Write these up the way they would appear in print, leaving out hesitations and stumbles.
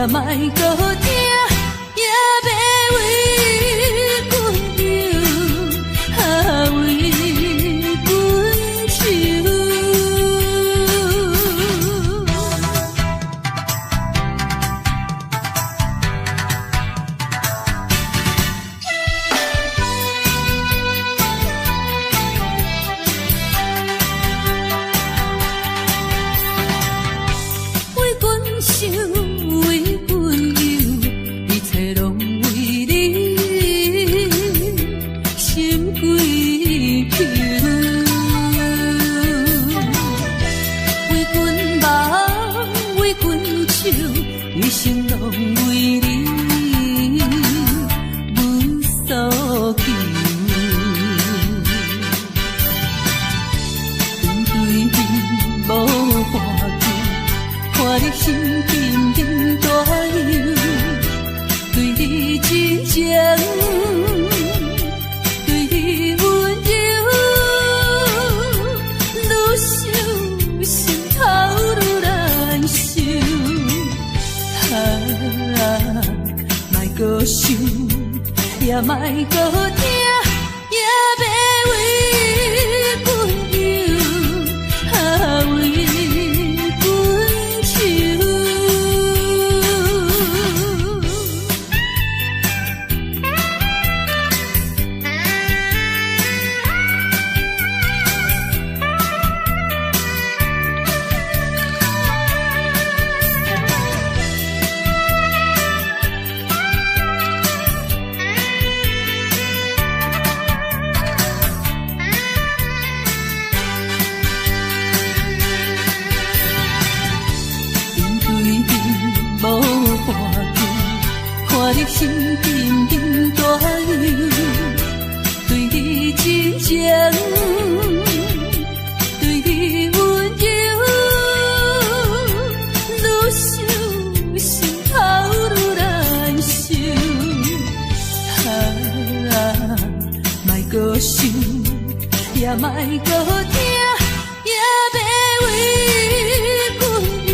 也莫搁听，也要为阮忧，为阮愁。也莫搁听，也要为阮忧，为阮愁。你心沉沉大忧，对你真情，对你温柔，愈想心头愈难受。莫搁想，也莫搁听，也要为阮忧，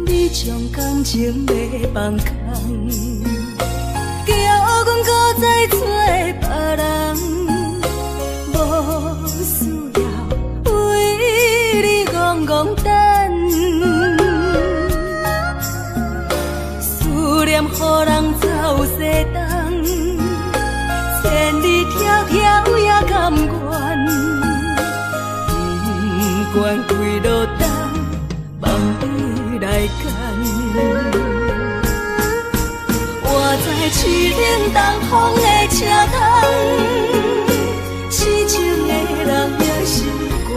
为感情要放空，叫阮搁再找别人，无需要为你戆戆等，思念予人走西东，千里迢迢也甘愿，不管几落冬，梦你来牵。我在凄冷东风的车头，痴情的人也习惯，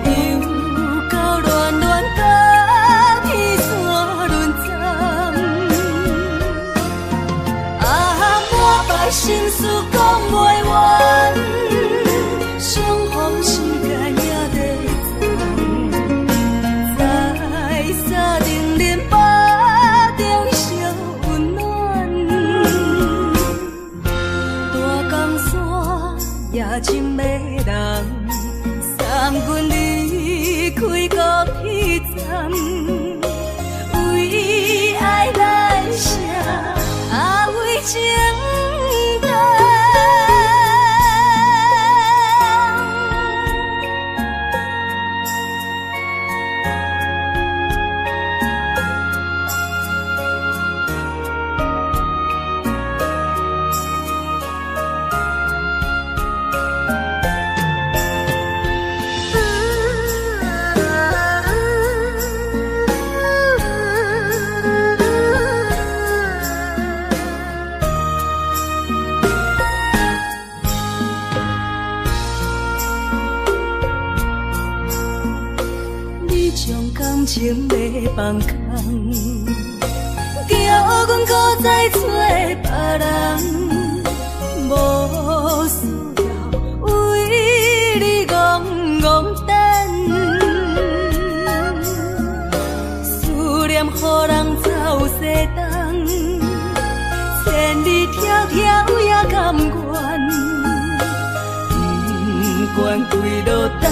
又到恋恋甲天山沦陷。满腹心事讲袂完，相逢时间也在等，在沙定林巴中烧温暖。种感情袂放空，惊阮搁再找别人，无需要为你戆戆等，思念予人走西东，千里迢迢也甘愿，不管几路灯，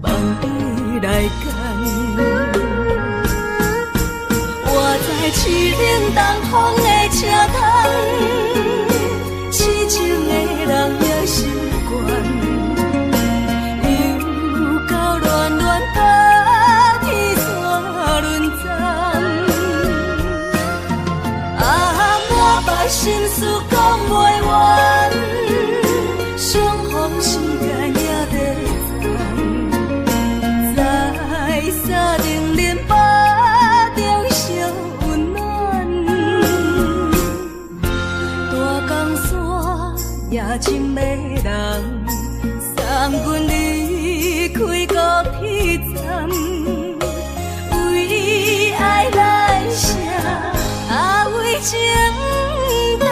望你来赶。我在凄冷东风的车窗，痴情的人也习惯，又到乱乱把天线轮转。啊，满腹心事讲袂完，相逢时间也在站，在沙定林巴中相温暖。大江山也真迷人，送阮离开高铁站，为爱来写为情淡。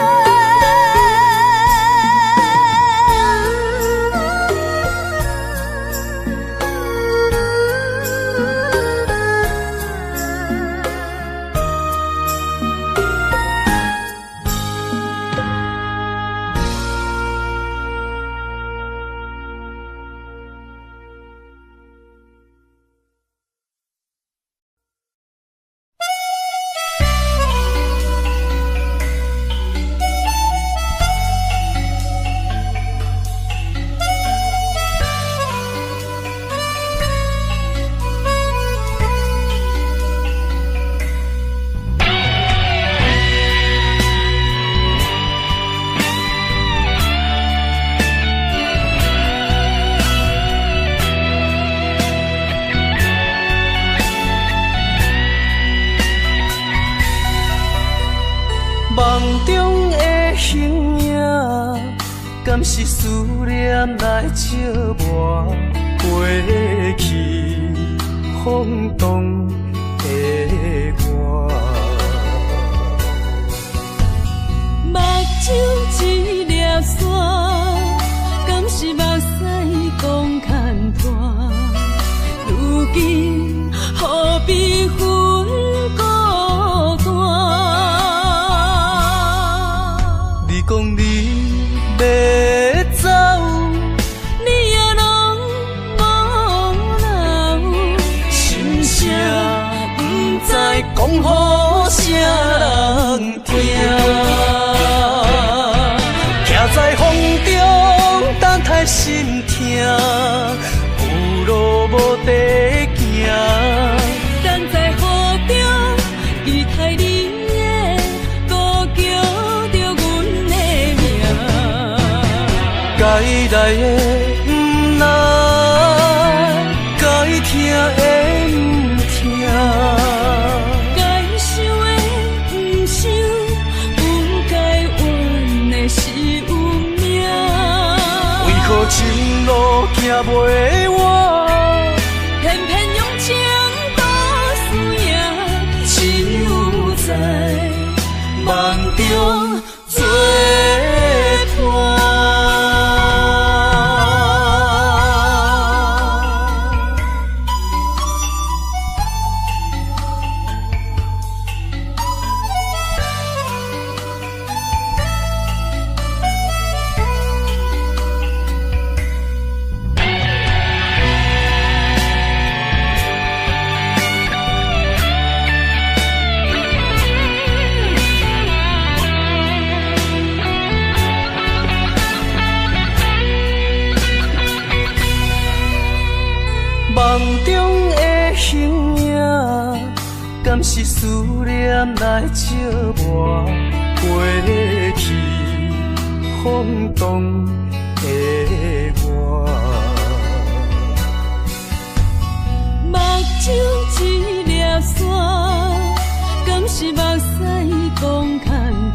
梦中的形影，敢是思念来照磨过去风动的我？目睭一粒线，敢是目屎讲牵拖？如今何必分孤单？你讲你要走，你也拢无留，心声不知讲予啥人听。徛在风中等待心痛，有路无地行。等在雨中期待你的歌叫着阮的名。该来的不来，该听的不听。该想的不想，不该怨的是运命。为何情路行袂完？偏偏用情多输赢，只有在梦中作伴。梦中的形影，敢是思念来照磨过去风动的我？目睭一粒线，敢是目屎讲牵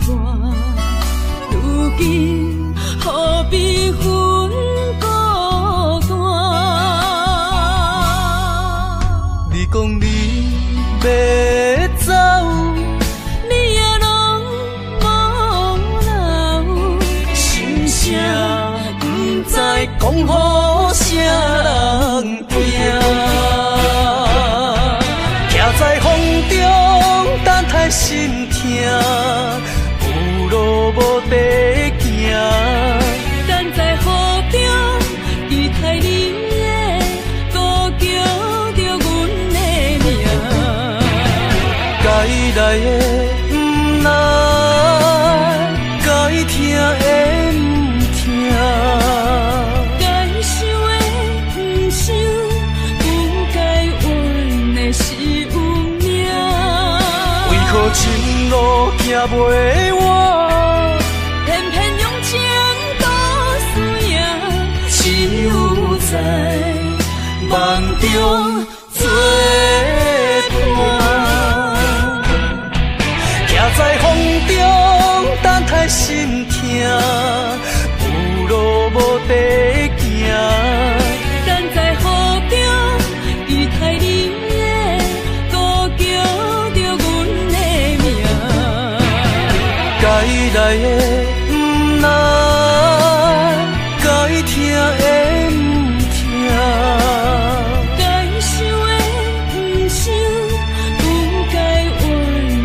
拖？如今何必分孤单？讲你要走，你也拢无留，心声不知讲予啥人听，徛在风中等待心痛，有路无地行。等在雨中，期待你的歌叫着阮的名。该来的不来，该听的不听，该想的不想，不该怨的是有命。为何前路行袂完？偏偏用情都输赢，只有在梦中作伴。徛在风中等待心痛，有路无地行。等在雨中，期待你的歌叫着阮的名。该来的不来，该听的不听，该想的不想，不该怨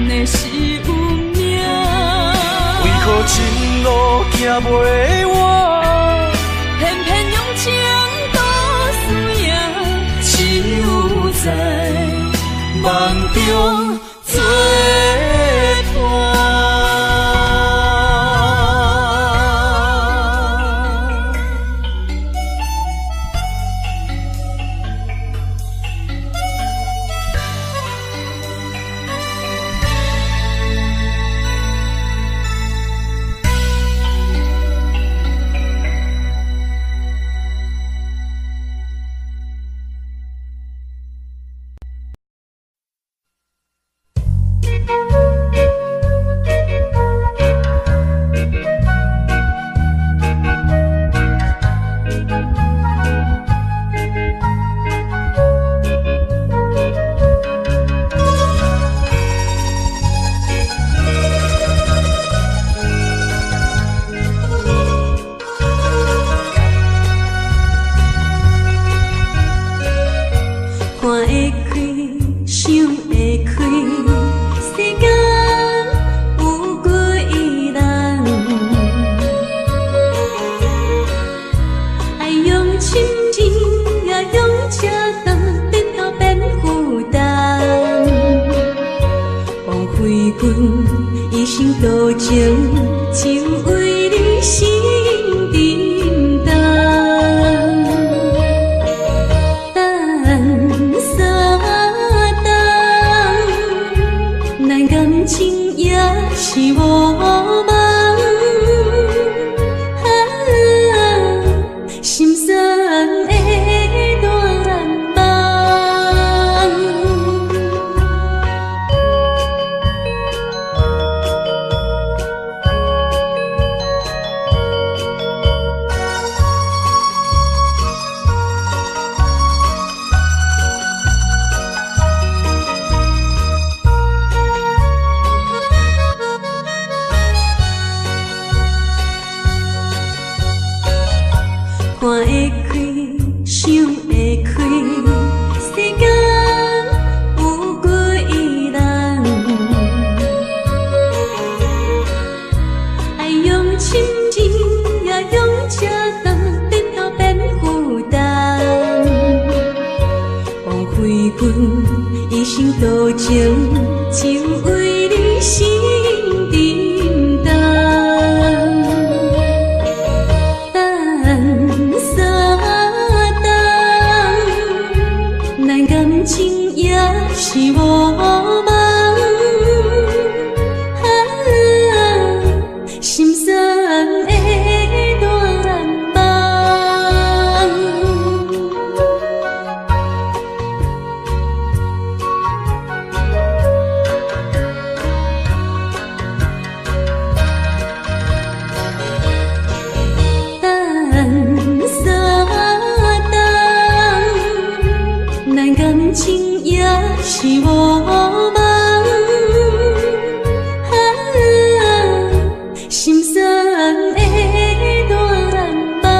的是有命。为何前路行袂完？偏偏用情都输赢，只有在梦中作伴。情也是无梦，心酸的乱梦。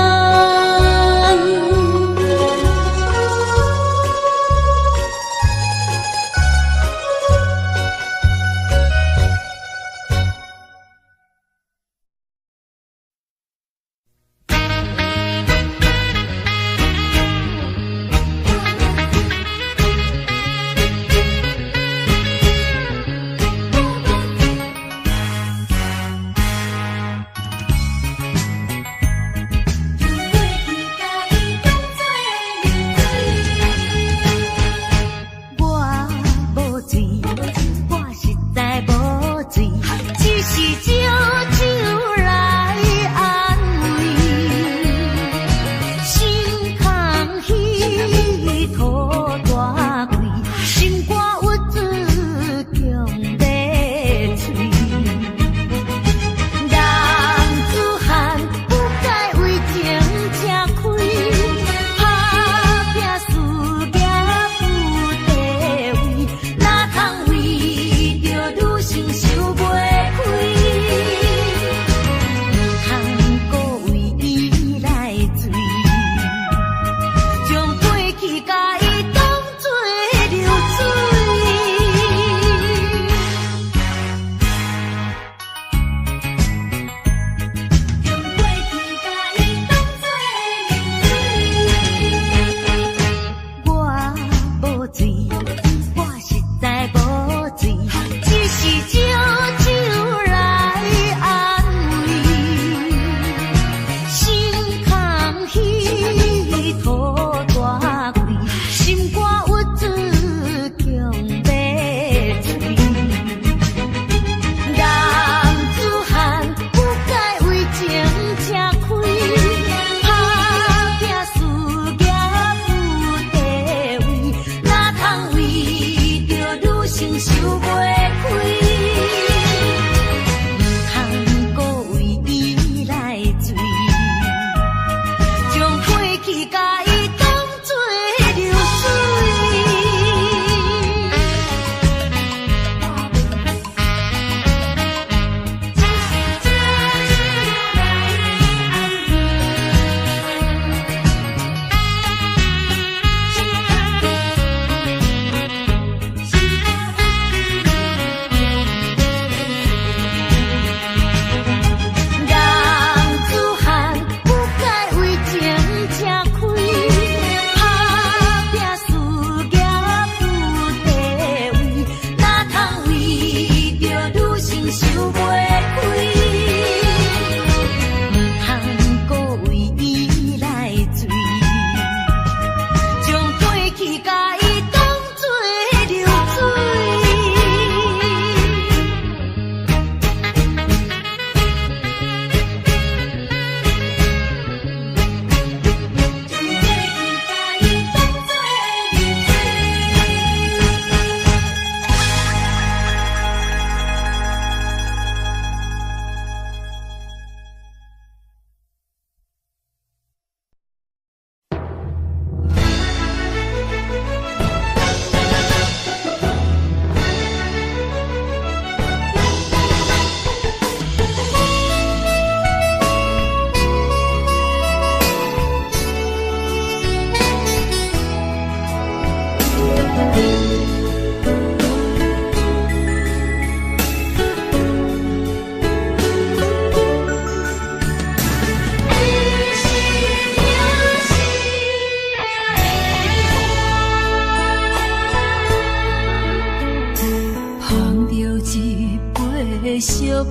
烧要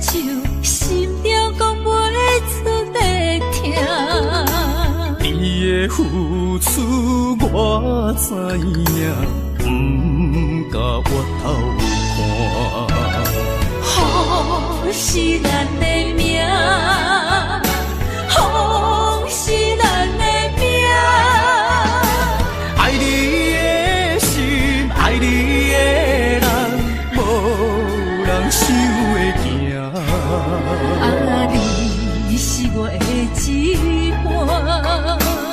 手，心中讲袂出的痛。你的付出我知影，不甲我头看。风是咱的命，风是咱的命。爱你的心，爱你的人，无人想会行。啊，你是我的一半，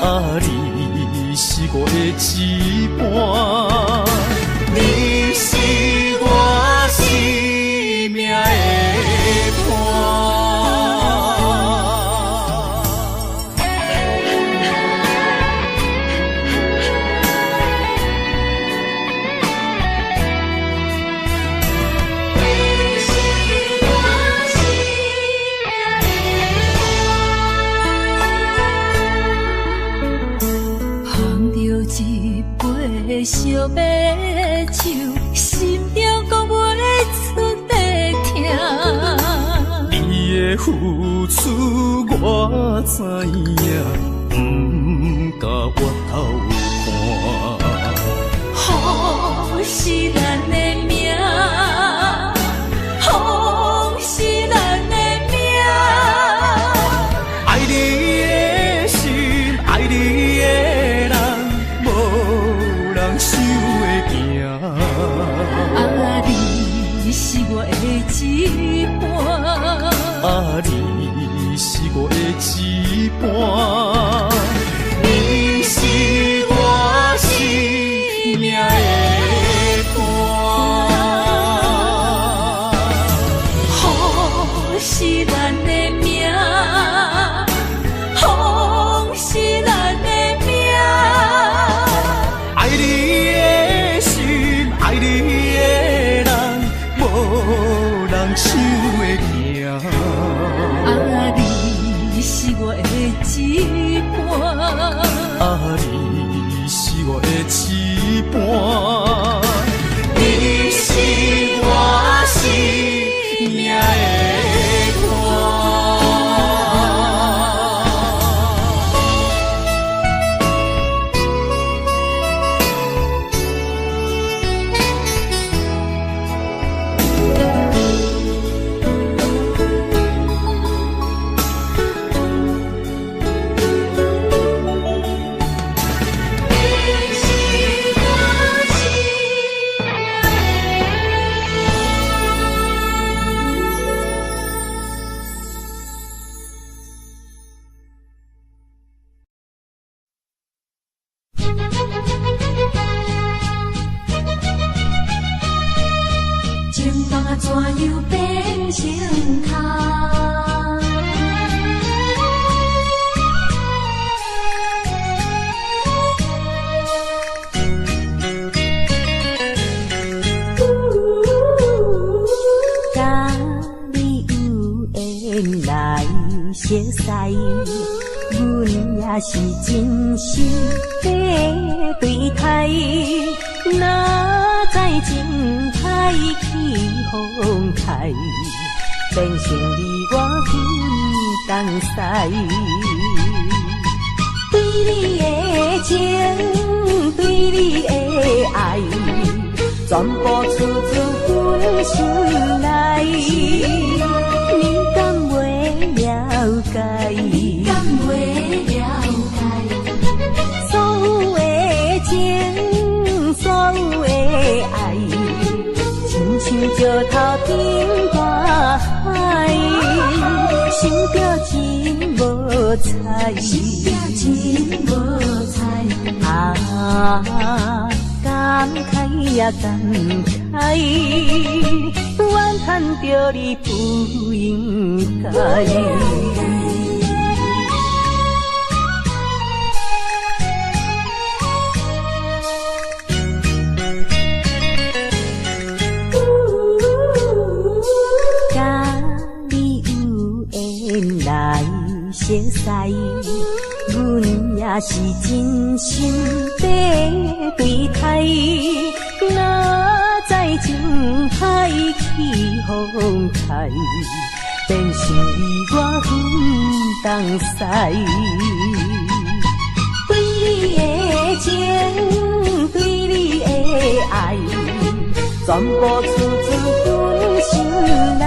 啊，你是我的一半。付出我知影，不敢回头看。风是咱的命，风是咱的命。爱你的心，爱你的人，无人想会行。啊，你是我的一半，啊，你是我的一半，你是我生命的伴。风是咱的命，风是咱的命。爱你的心，爱你的人，无人想会行。啊，你是我的一半，啊，你是我的一半，你是我生命的伴。情梦啊，怎样变成空？甲你有缘来熟悉，阮也是真心在对待。哪知情海起风台，变成你我分东西。对你的情，对你的爱，全部出自阮心内。你敢袂了解？敢袂了解？所有的情，所有的爱，亲像石头顶大海，心着真无彩，心表真无彩。啊，感慨呀感慨，怨叹着你不应该。来熟悉，阮也是真心在对待。哪知情海起风台，变成你我分东西。对你的情，对你的爱，全部出自阮心内。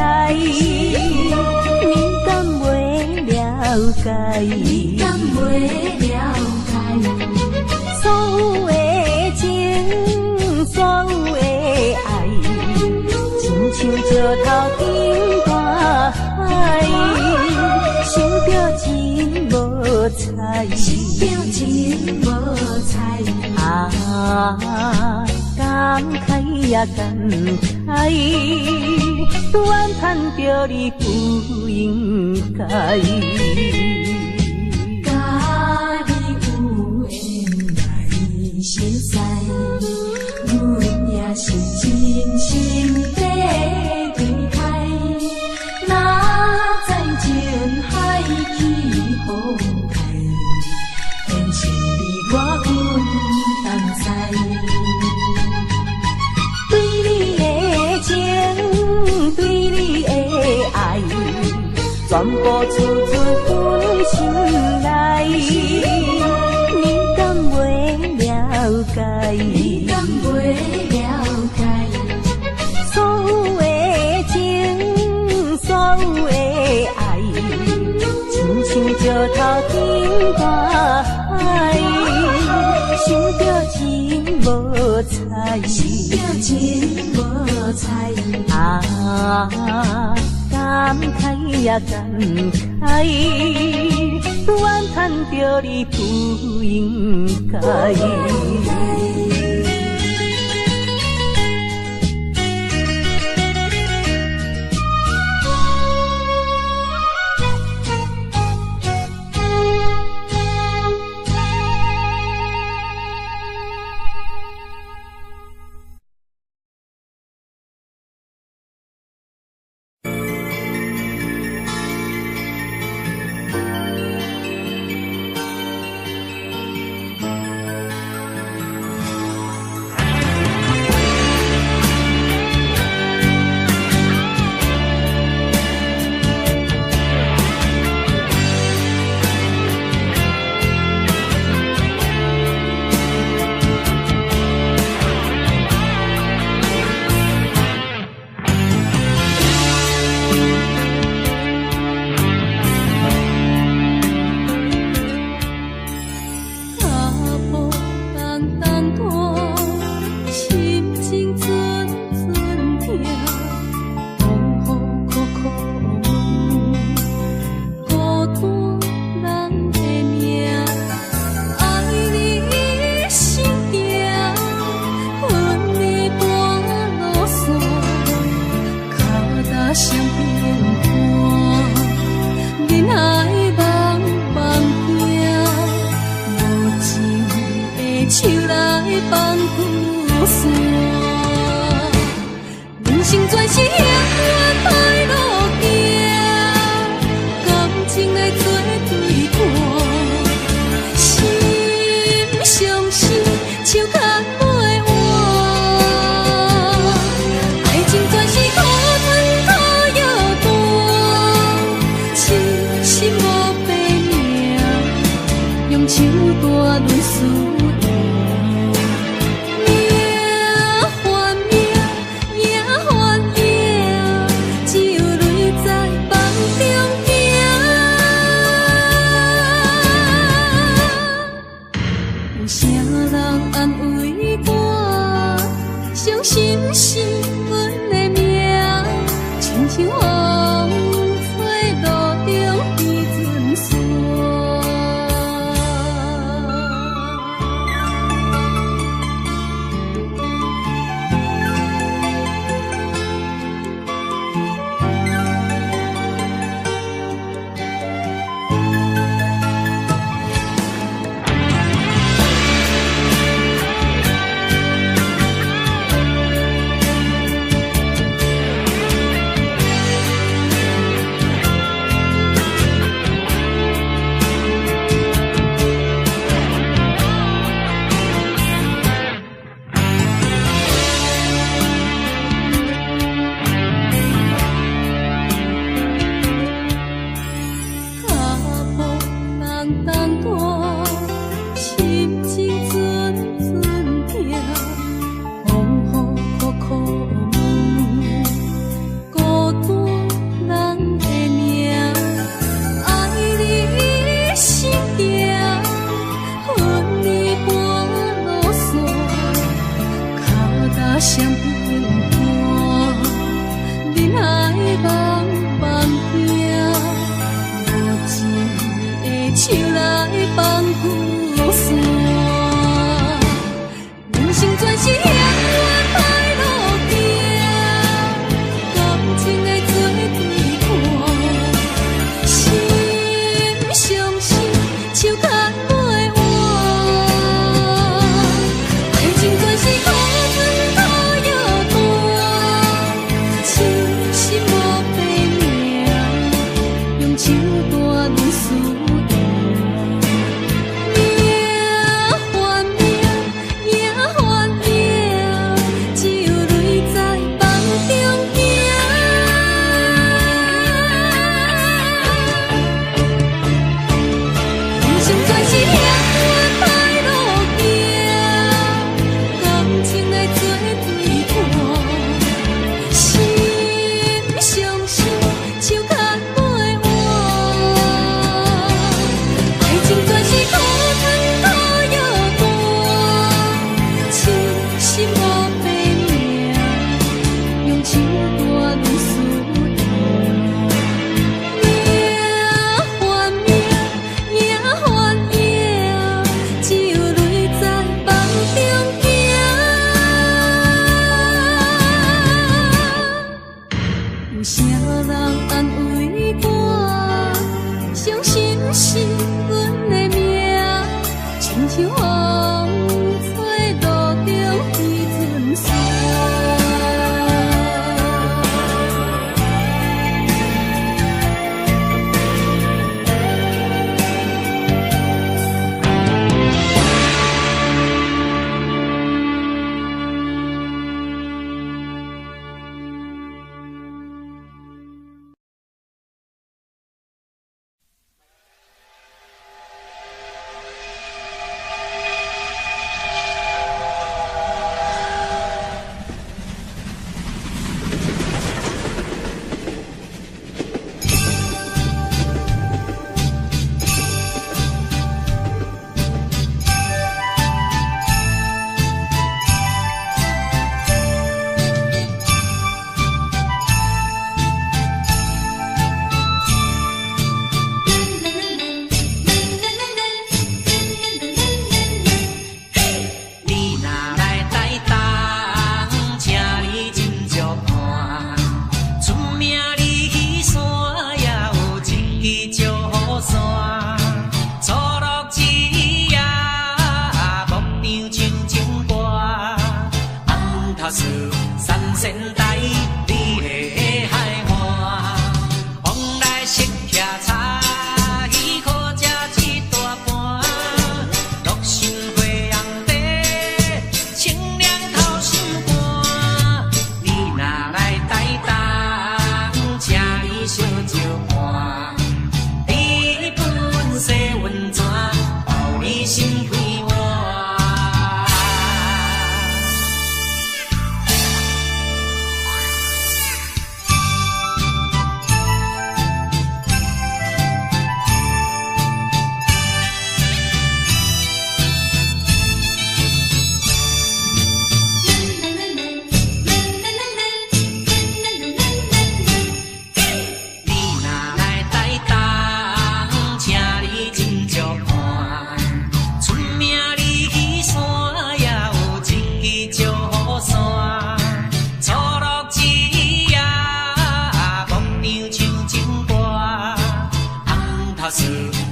了解，敢袂了解？所有的情，所有的爱，亲像石头顶大海，心着真无彩，心表真无彩。啊，感慨呀感慨，怨叹着你不应该。甲你有缘来熟悉，阮也是真心在对待。哪知情海起风台，变成你我分东西。对你的情，对你的爱，全全部储存阮心内。你敢袂了解？你敢袂了解？所有的情，所有的爱，亲像石头顶大海，想着情无彩，想着情无彩。啊，感慨呀感慨，怨叹着你不应该。爱情全是苦，春土又塔斯三仙台，你的海岸，往来色徛茶，伊可食一大盘。乐心花红茶，清凉透心肝。你若来台东，请你小酒盘。你本色温泉，包你心开换。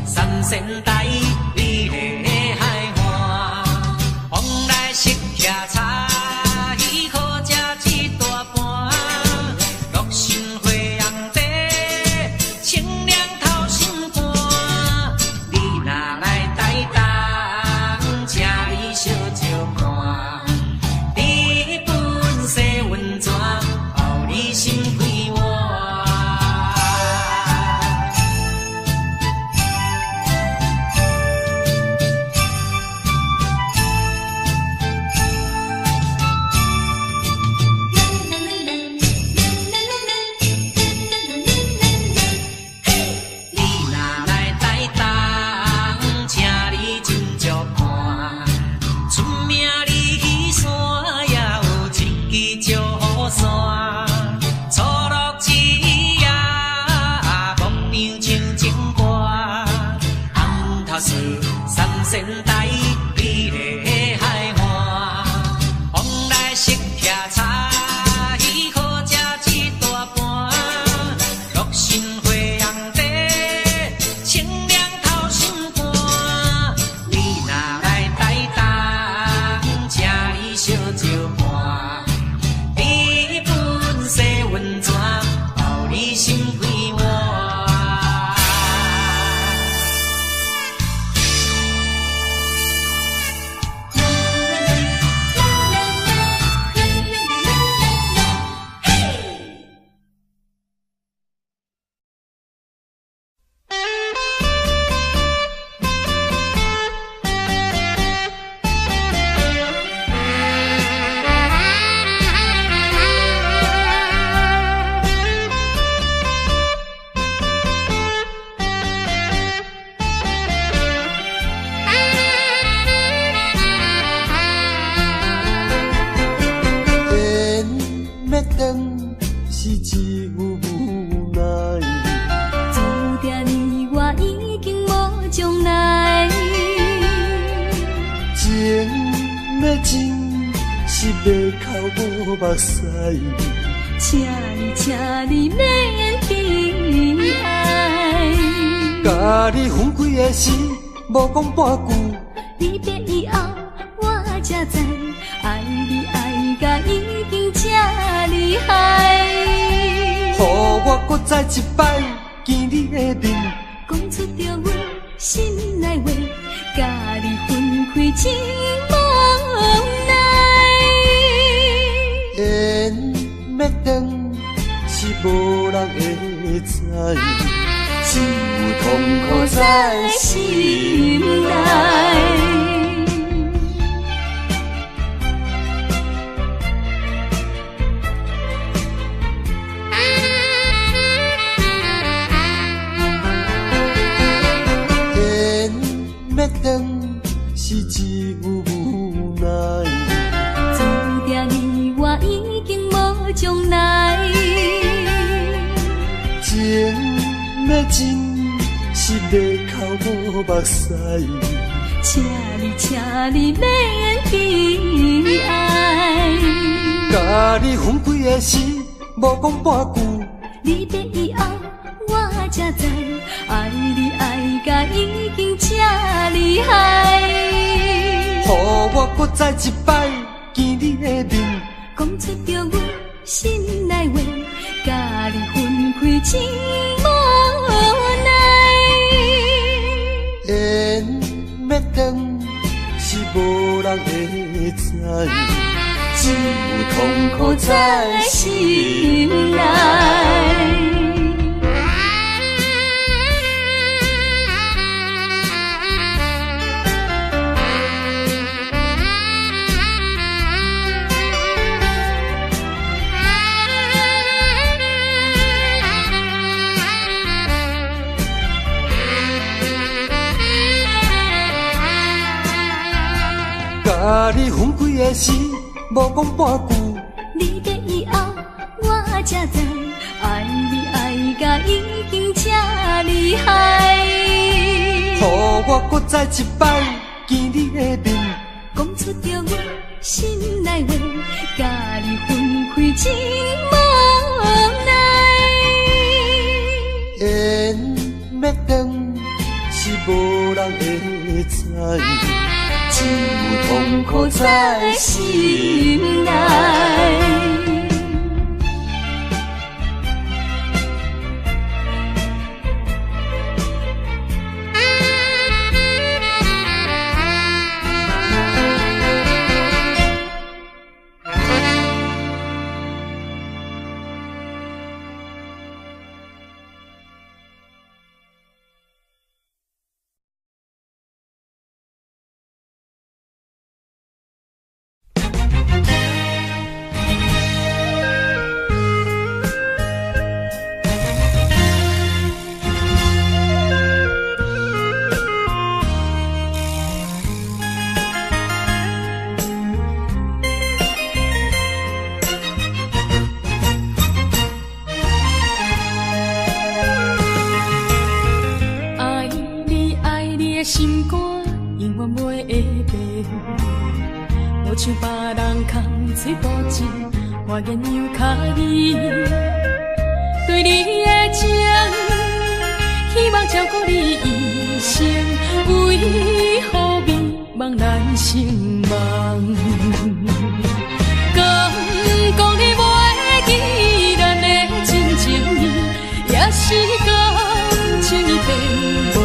三仙台，你的海岸，往来色徛茶，伊可食一大盘。乐心花红茶，清凉透心肝。你若来台东，请你小酒盘。你本色温泉，包你心开换。三仙台，你的海岸，往来色徛茶，伊可食一大盘。乐心花红茶，清凉透心肝。你若来台东，请你小酒盘。你本色温泉，包你心开换。目屎，请你免悲哀。甲你分开的时，无讲半句。离别以后，我才知，爱你爱甲已经这厉害。予我搁再一摆见你的面，讲出着阮心内话，甲你分开真无奈。缘要断是无人会知，只有痛苦在心内。要断是只有无奈，注定你我已经无将来。情要真是要靠无目屎，请你免悲哀。甲你分开的时，无讲半句。离别以后，我才知，爱你爱甲已经这厉害。予我搁再一摆见你的面，讲出着阮心内话，甲你分开真无奈。缘要断是无人会知，只有痛苦在心内。甲你分开的时，无讲半句。你的以后，我才知，爱你爱甲已经这厉害。予我搁再一摆见你的面，讲出着我心内话，甲你分开真无奈。缘要断是无人会知。只有痛苦在心内。心肝永远袂会变，无像别人空嘴保证，我言又卡意。对你的情，希望照顾你一生，为何迷茫难成梦？敢讲你袂记咱的真情意，也是感情已变无。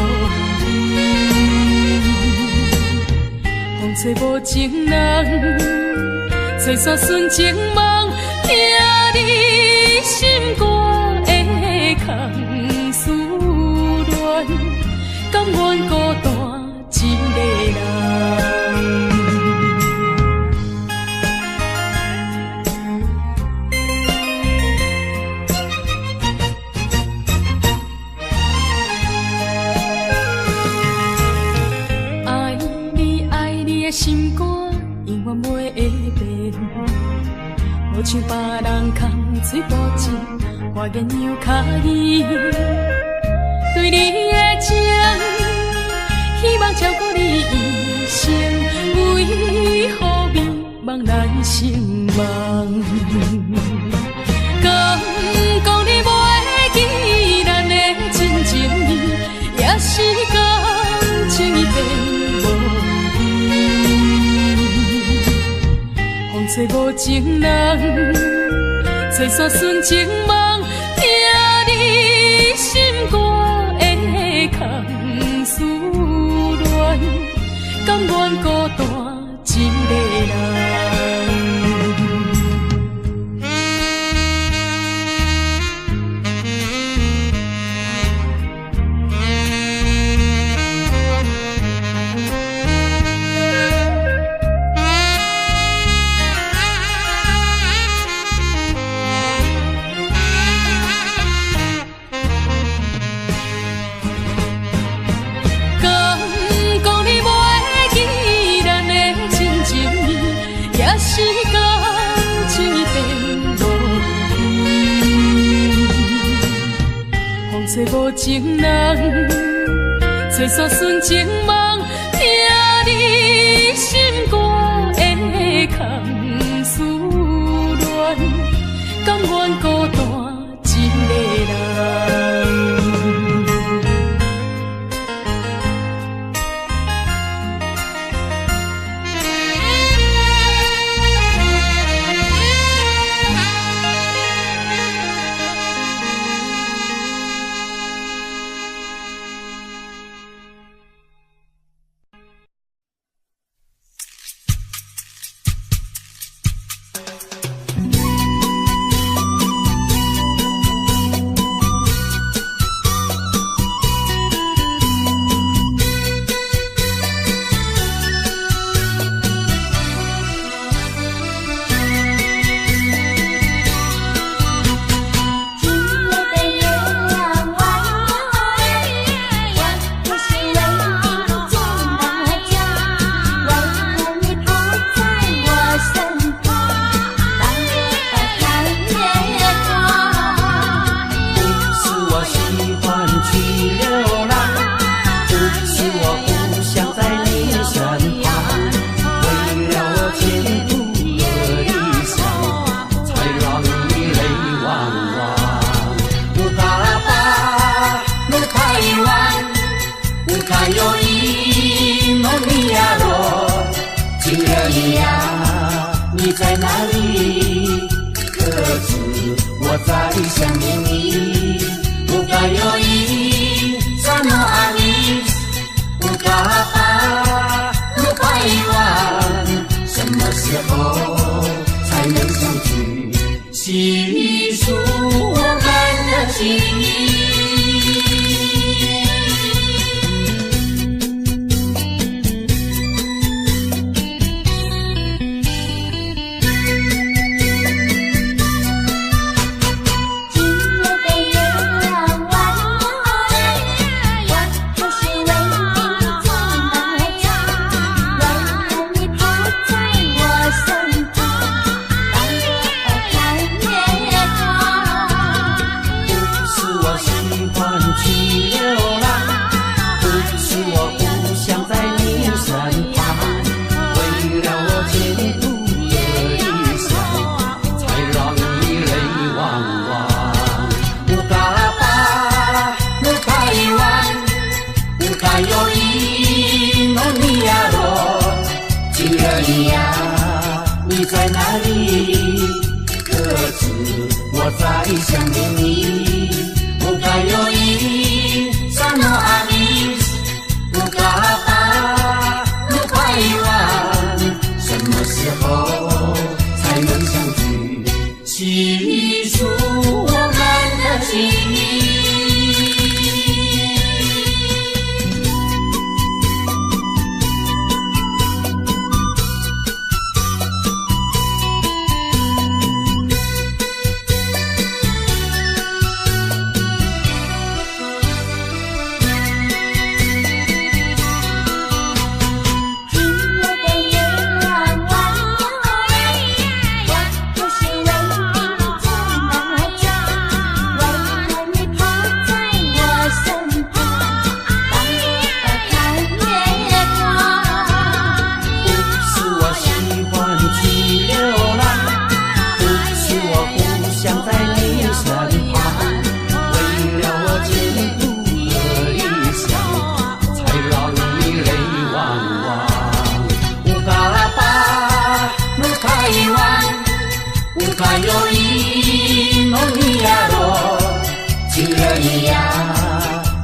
找无情人，找煞纯情梦，听你心肝的空思恋，甘愿孤单一个人。心肝永远袂会变，无像别人空嘴保证，我言又卡意。对你的情，希望照顾你一生，为何迷茫难成梦？敢讲你袂记咱的真情意，也是感情已变。找无情人，找煞纯情梦，听你心肝的空思恋，甘愿孤单一个人。找无情人，找煞纯情梦，听你心肝的空思恋，甘愿孤单一个人。在想念你，不该有意，怎么爱你？不该把不该遗忘，什么时候才能相聚？细数我们的情谊。你在哪里？可知我在想念你？不该有意，怎么爱你？不该把，不该遗忘，什么时候才能相聚？细数我们的情谊。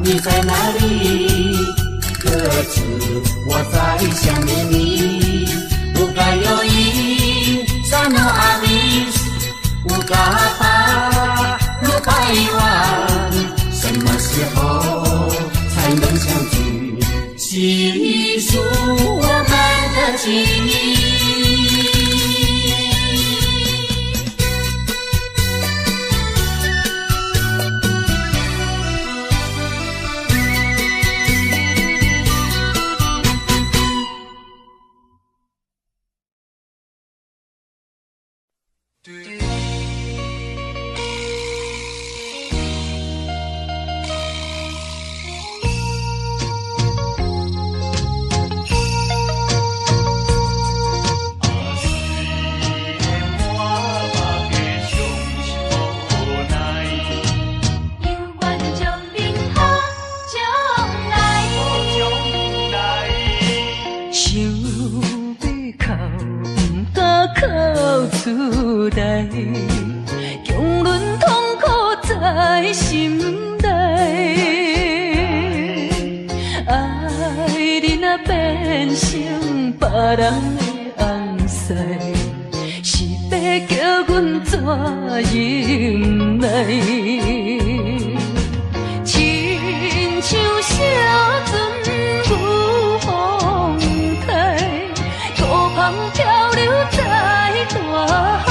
你在哪里？可知我在想念你？不该有意，怎么爱你？不该把，不该遗忘，什么时候才能相聚？细数我们的情谊。强忍痛苦在心内，爱你若变成别人的红婿，是要叫阮怎忍耐？亲像小船有风台，孤帆漂流在大海。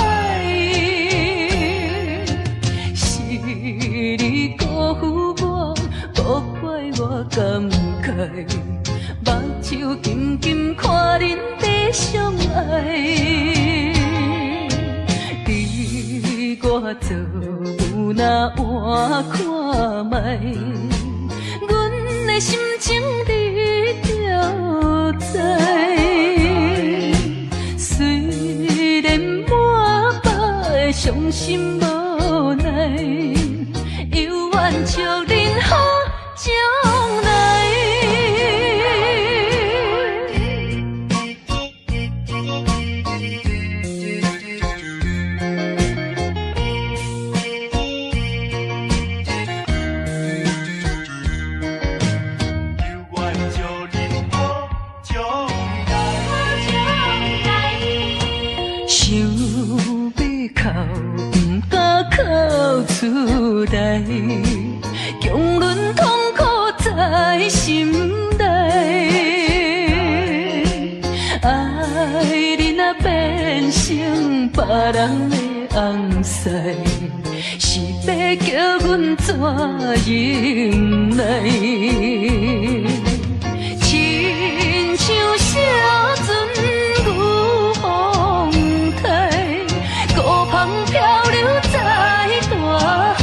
你辜负我，不怪我感慨，目睭紧紧看恁在相爱。你我做有哪换看卖，阮的心情你就知。虽然满腹的伤心无奈。犹原笑恁好将来，不敢哭出来，强忍痛苦在心内。爱你若变成别人的红婿，是要叫阮怎忍耐？亲像小船入风台，孤帆漂流在大海。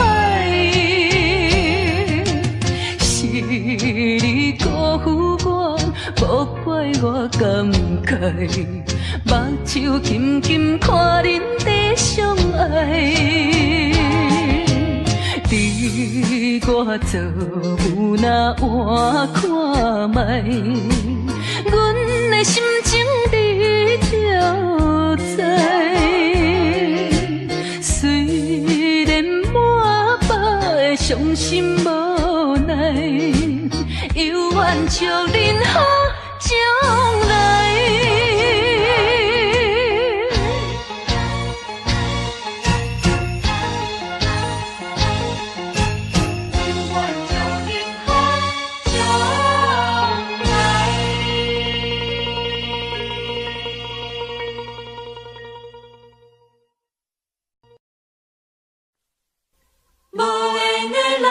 是你辜负我，无怪我感慨，目睭紧紧看恁在相爱。你我做有那换看卖，阮的心情你就知。虽然满腹的伤心无奈，犹愿祝恁好将来。无缘的人，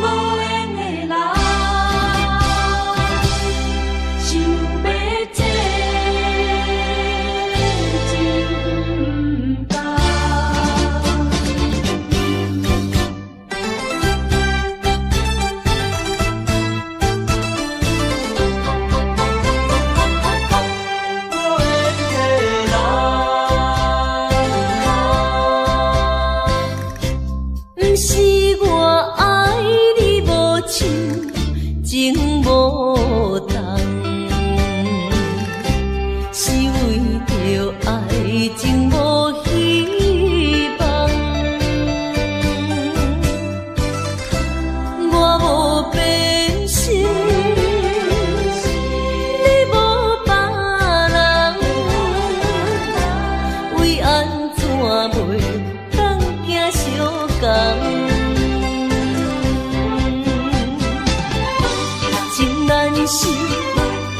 无缘的人，想要这真重。不是我爱你无像情无重，是为着爱情无希望。我无变心，你无别人，为安怎袂当行相共？情难舍，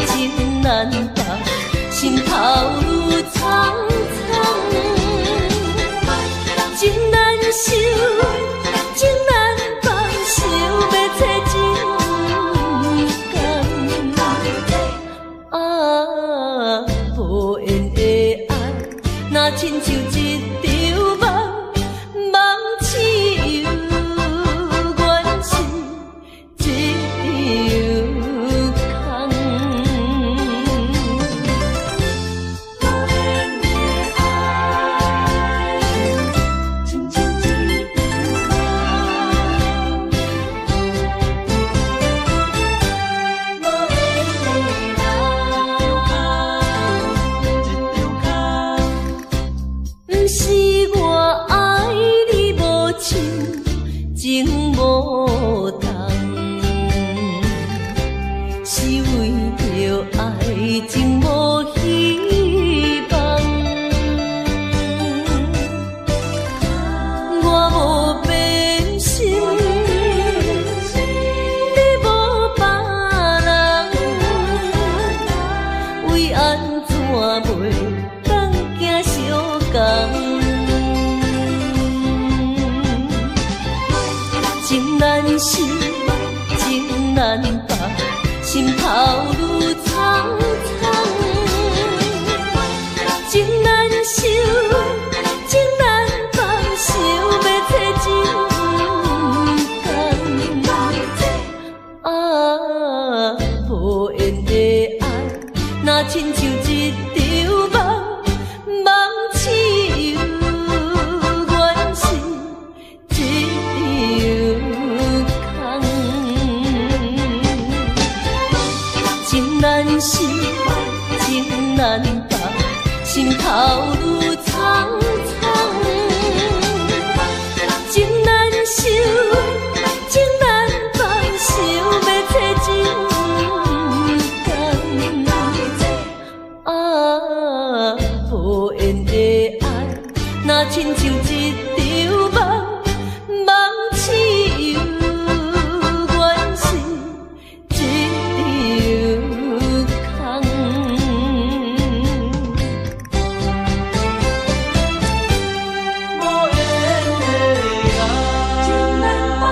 情难放，心头愈苍苍。情难收，情难放，想要找真甘。啊，无缘的爱，若亲像一场梦，梦似有缘是一场空。无缘的爱，亲像一场梦，无缘的不是我爱你无像情无重，是为着爱情无希望。我无变心，你无别人，为安怎袂当行相共？情难舍，情难放，心头愈苍苍。情难收，情难放，想要找真甘。啊，无缘的爱，若亲像一场梦，梦似有缘是一场空。情难舍，情难放，心头愈苍苍。情难收，情难放，想要找真甘。啊，无缘的的爱，若亲像一场梦，梦似又原是一场空。无缘的爱，真难忘。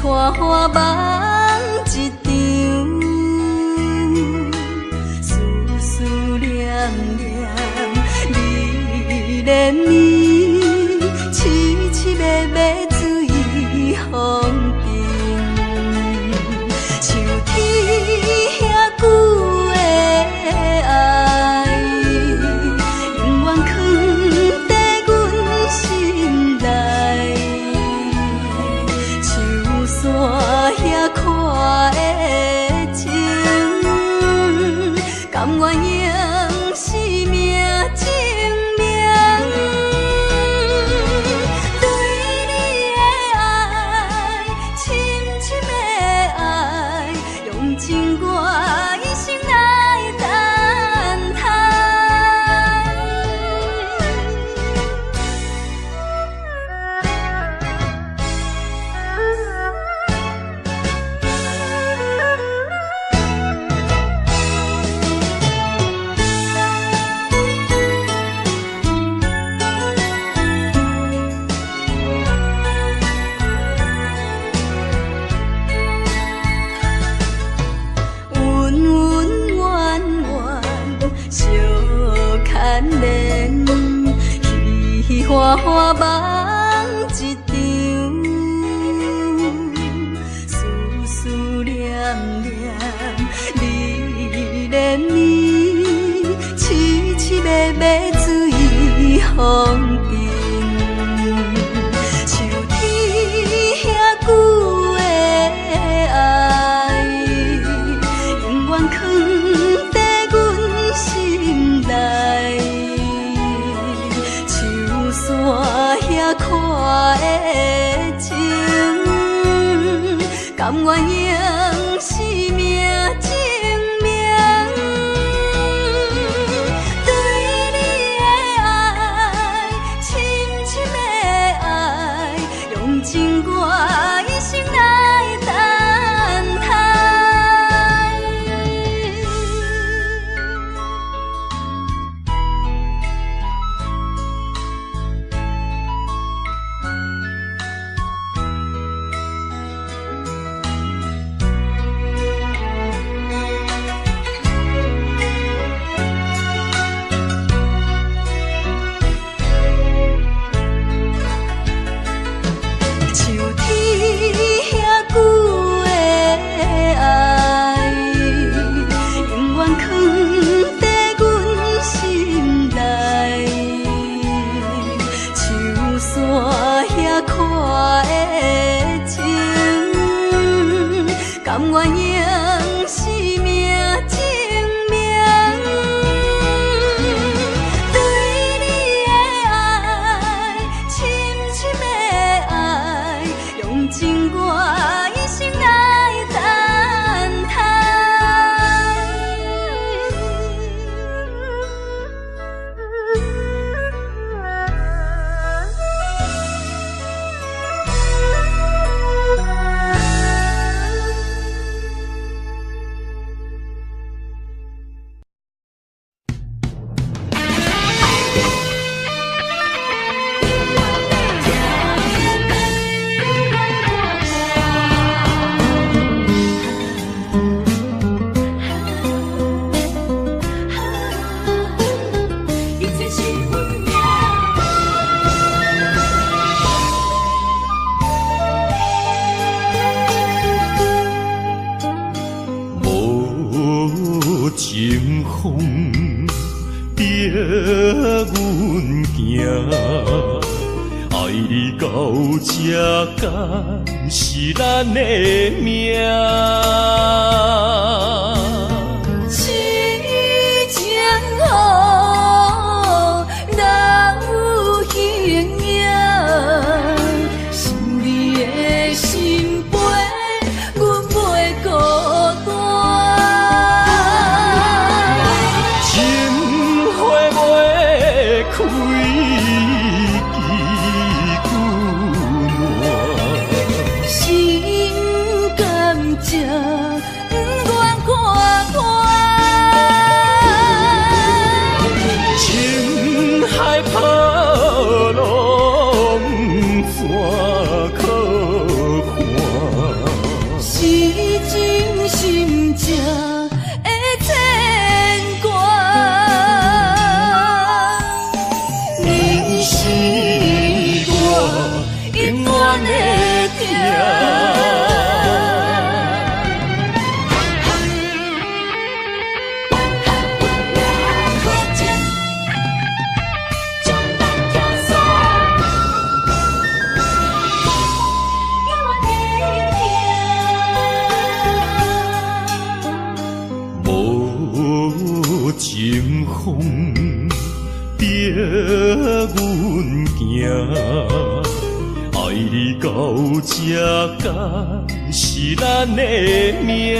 花花梦一场，思思念念，你怜你，凄凄密密水风中，像天遐久的爱，永远藏在阮心内。山遐看的情，甘愿用生命证明。对你的爱，深深的爱，用尽我一生来等待。花花梦一场，思思念念，你怜你，凄凄密密水风中，像天遐久的爱，永远藏在阮心内。山遐看的情，甘愿用生命证明。对你的爱，深深的爱，用尽我一生来等待。甘愿用生命证明，对你的爱，深深的爱，用尽我一生来等待。这敢是咱的命？痴情好，哪有形影？想你的心陪，阮袂孤单。情花袂开。情不愿看破，情海波浪怎可看？是真心正的牵挂。你是我永远的疼。情风逼阮行，爱你到这敢是咱的命？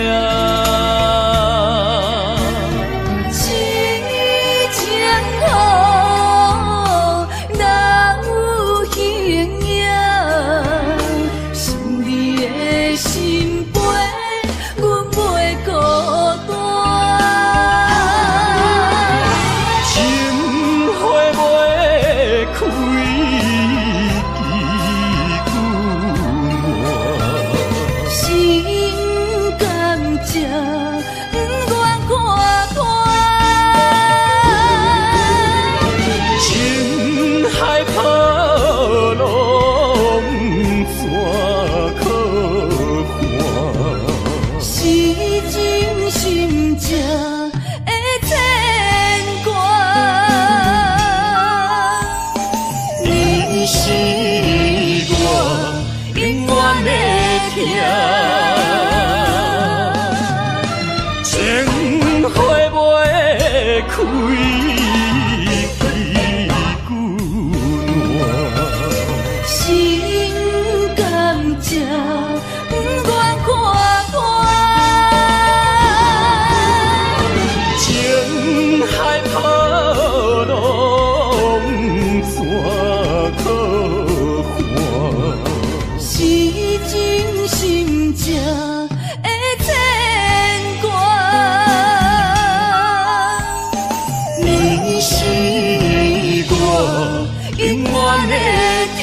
痴情好，哪有形影？想你的心陪，阮袂孤单。开心甘情不愿看破，情海波浪怎可看？是真心正的牵挂。你是我永远的疼，情花袂开，心甘情不愿看破，情海波浪怎可看？是真心正的牵挂。你是我永远的疼。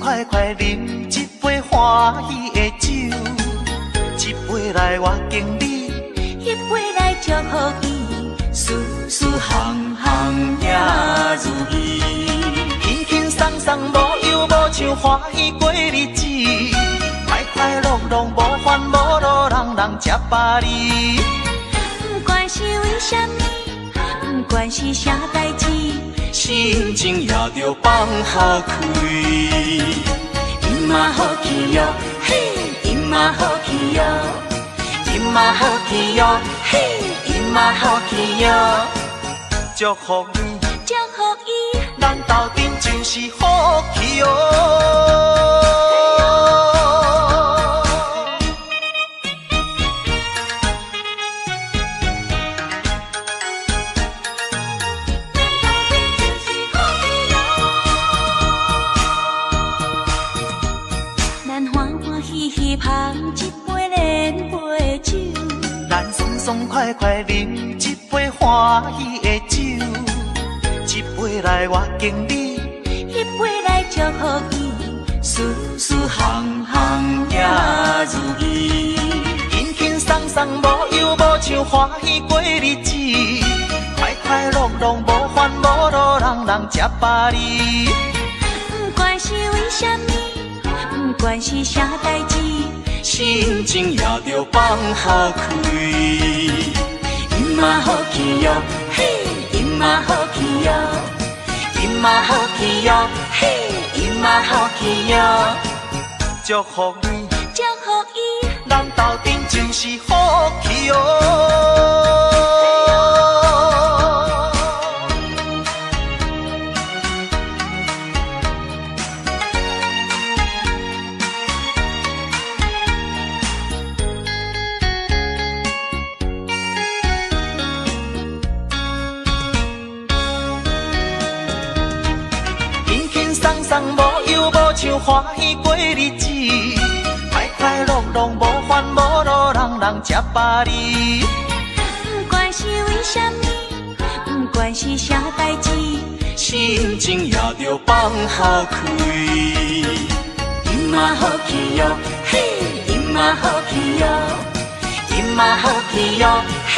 快快饮一杯欢喜的酒，一杯来我敬你，一杯来祝福伊，事事行行也如意，轻轻松松无忧无愁，欢喜过日子，快快乐乐无烦无恼，人人吃饱哩。不管是为什么，不管是啥代志，心情也着放好开。今嘛好气哟，嘿，今嘛好气哟，今嘛好气哟，嘿，今嘛好气哟，祝福你，祝福伊，咱斗阵就是好气哟。爽爽快快饮一杯欢喜的酒，一杯来我敬你，一杯来祝福伊，事事行行也如意，轻轻松松无忧无愁，欢喜过日子，快快乐乐无烦无恼，人人吃饱哩。不管是为什么，不管是啥代志，心情也着放好开。嘛好气哟，嘿，伊嘛好气哟，伊嘛好气哟，嘿，伊嘛好气哟，祝福你，祝福伊，咱斗阵就是好气哦。无忧无愁，欢喜过日子，快快乐乐无烦无恼，人人吃饱哩。不管是为什么，不管是啥代志，心情也着放好开。伊嘛好气哟，嘿，伊嘛好气哟，伊嘛好气哟，嘿，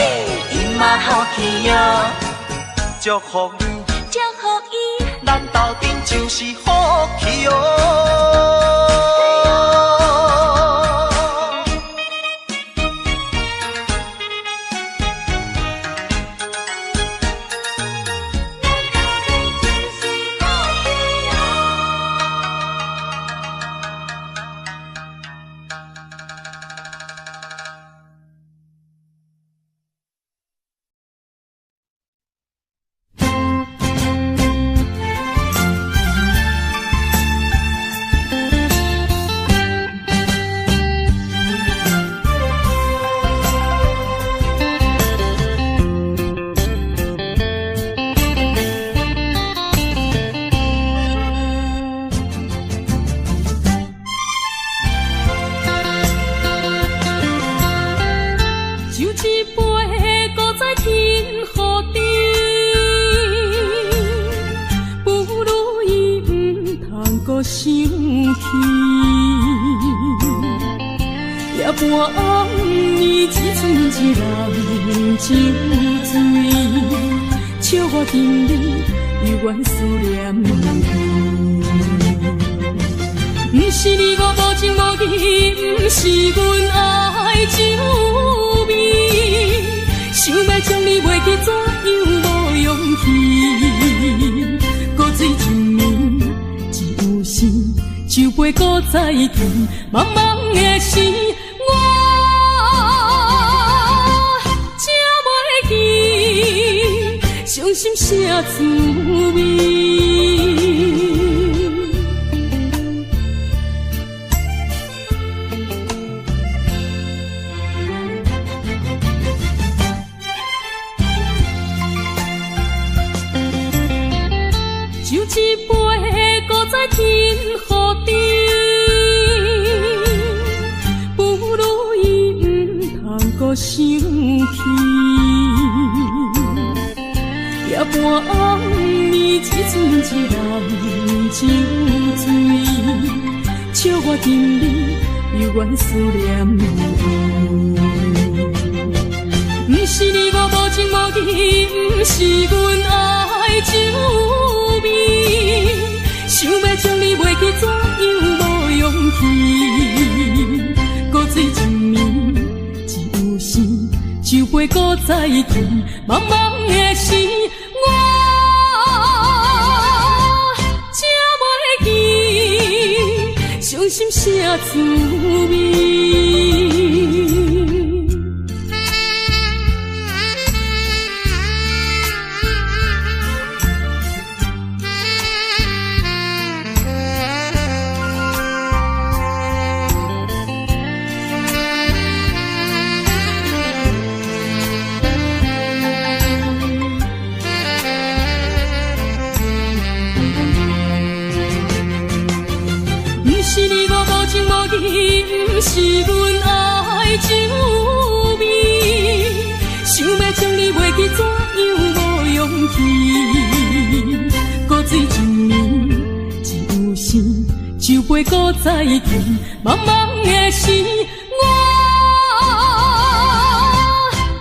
伊嘛好气哟，祝福你，祝福伊，咱斗阵就是好气哦。茫茫的时，我才袂记，伤心啥滋味。就一杯搁再添予你。想起，夜半暗暝，一寸一人酒醉，笑我今日犹原思念你。不是你我无情无义，不是阮爱酒味，想要将你袂记，怎样无勇气？搁醉一暝。酒杯搁再添，茫茫的时，我才袂记，伤心啥滋味。不是阮爱酒味，将你袂记怎样无勇气？古水一年一有生，酒杯搁再见，茫茫的时，我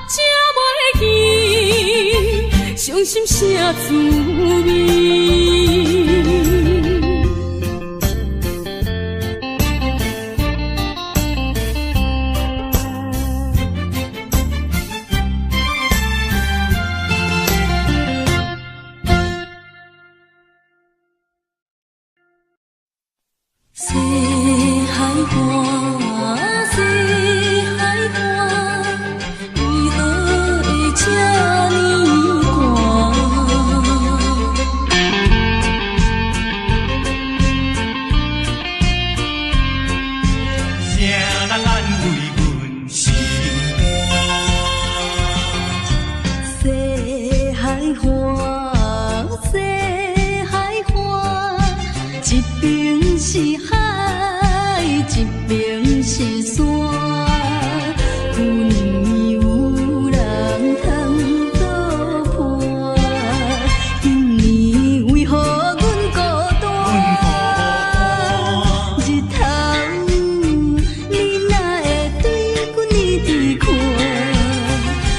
才袂记伤心啥滋味。西海岸，西海岸，为何会这呢寒？谁人安慰阮心？西海岸，西海岸，一边是海，一边是山。旧年有人通作伴，今年为何阮孤单？日头你哪会对阮一直看？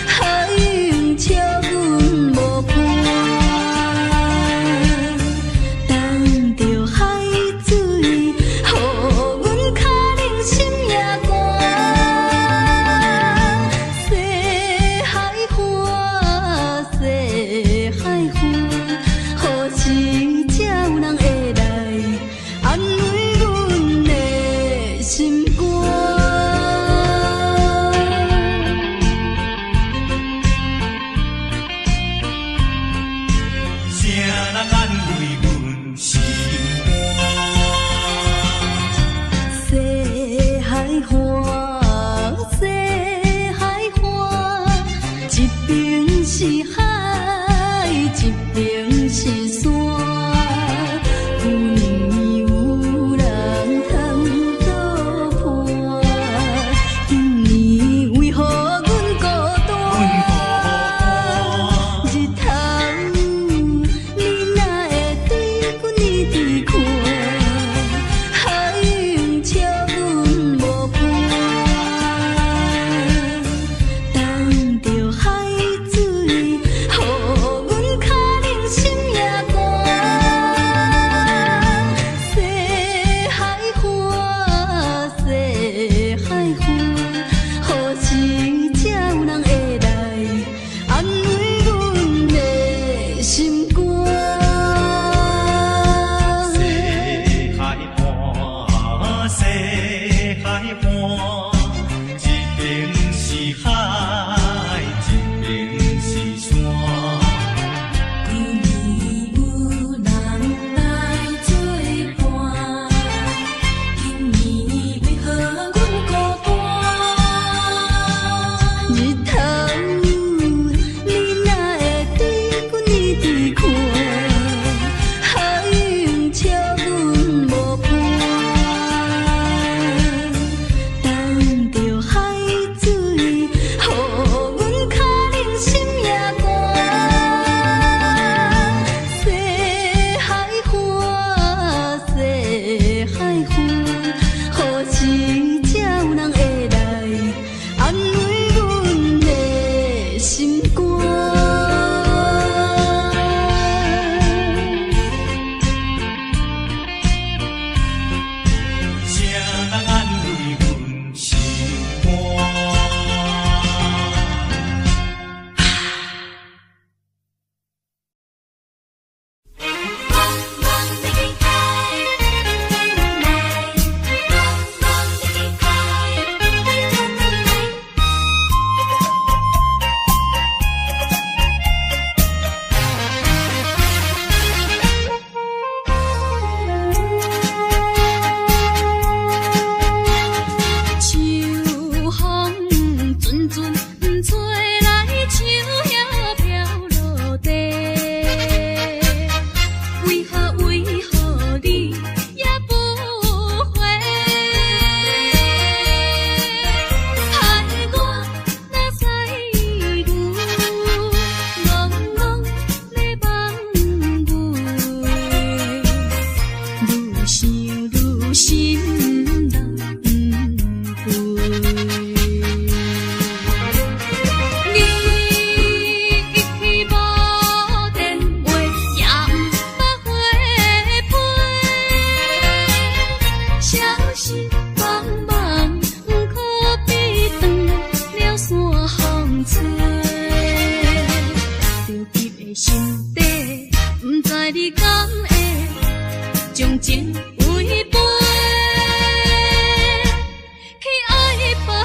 海涌笑阮无伴。等着海水，予阮脚冷心也寒。西海岸，西海岸，何时才有人会来安慰阮的心肝？谁人安慰阮心？西海岸，西海岸，一边是海，一边是山。旧年有人通作伴，今年为何阮孤单？日头你哪会对阮一直看？海涌笑阮无伴。等着海水，予阮的心底，不知你敢会将情违背，去爱别个。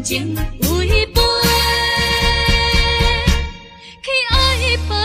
情违背，去爱别个。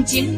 情